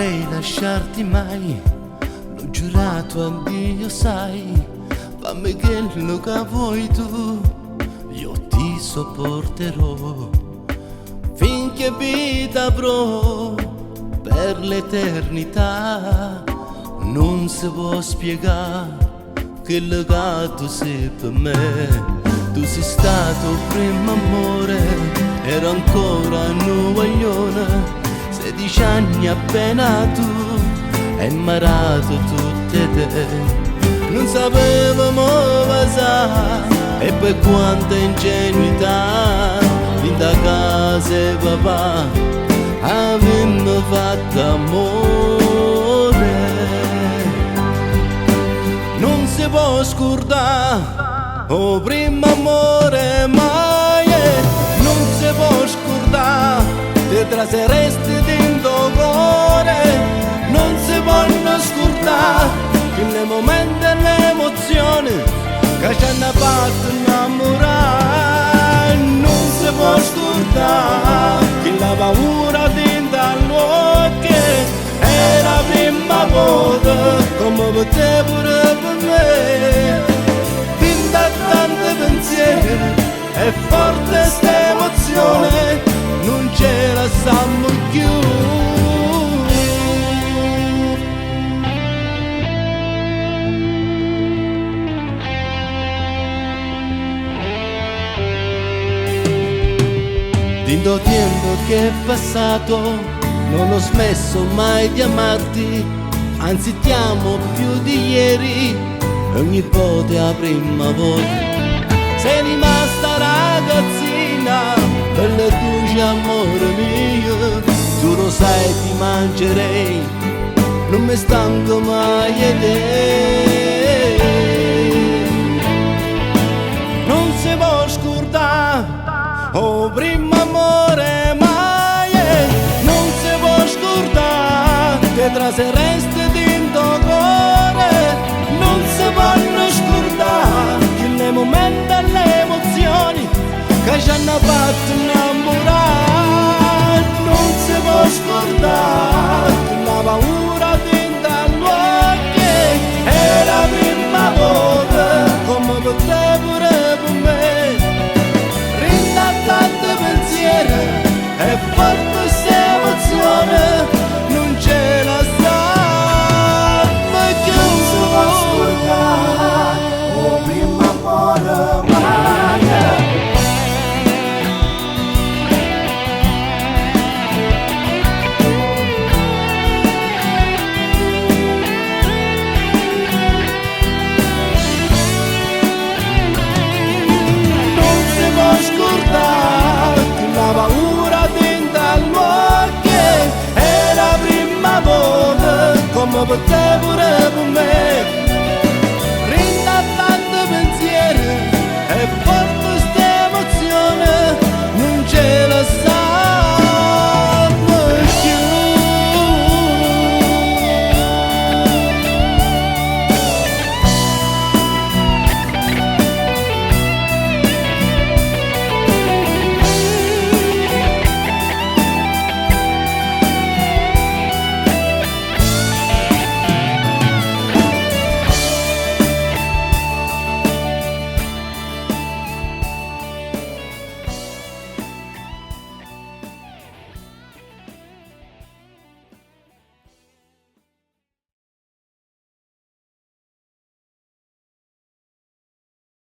potrei lasciarti mai, l'ho giurato a Dio, sai. Fammi quello che vuoi tu, io ti sopporterò finché vita avrò per l'eternità. Non si può spiegare quello che tu sei per me. Tu sei stato il primo amore, ero ancora un guaglione. 16 anni appena tu hai imparato tutte te. Non sapevamo passare e per quanta ingenuità in da casa e papà avevamo fatto amore. Non si può scordare oh primo amore mai, non si può scordare, ti traseresti dentro cuore. Non si possono scordare quei momenti e le emozioni che ci hanno fatto innamorare. Non si può scordare quella paura dentro agli occhi, è la prima volta come per te pure per me. Tante pensieri e forte sta emozione, non ce la sanno più. Dintro tempo che è passato non ho smesso mai di amarti, anzi ti amo più di ieri, ogni volta la prima volta. Sei rimasta ragazzina, bella dolce amore mio, tu lo sai ti mangerei, non mi stanco mai di te. Non si può scordare, oh primo amore mai, non si può scordare, te traseresti dentro cuore. Non si possono scordare quei momenti e le emozioni che ci hanno fatto innamorare. Non si può scordare la paura dentro agli occhi, è la prima volta come per te pure per me. Rinda tanto pensiero e forte questa emozione, non ce la sta. La paura dentro agli occhi è la prima volta come per te pure per me.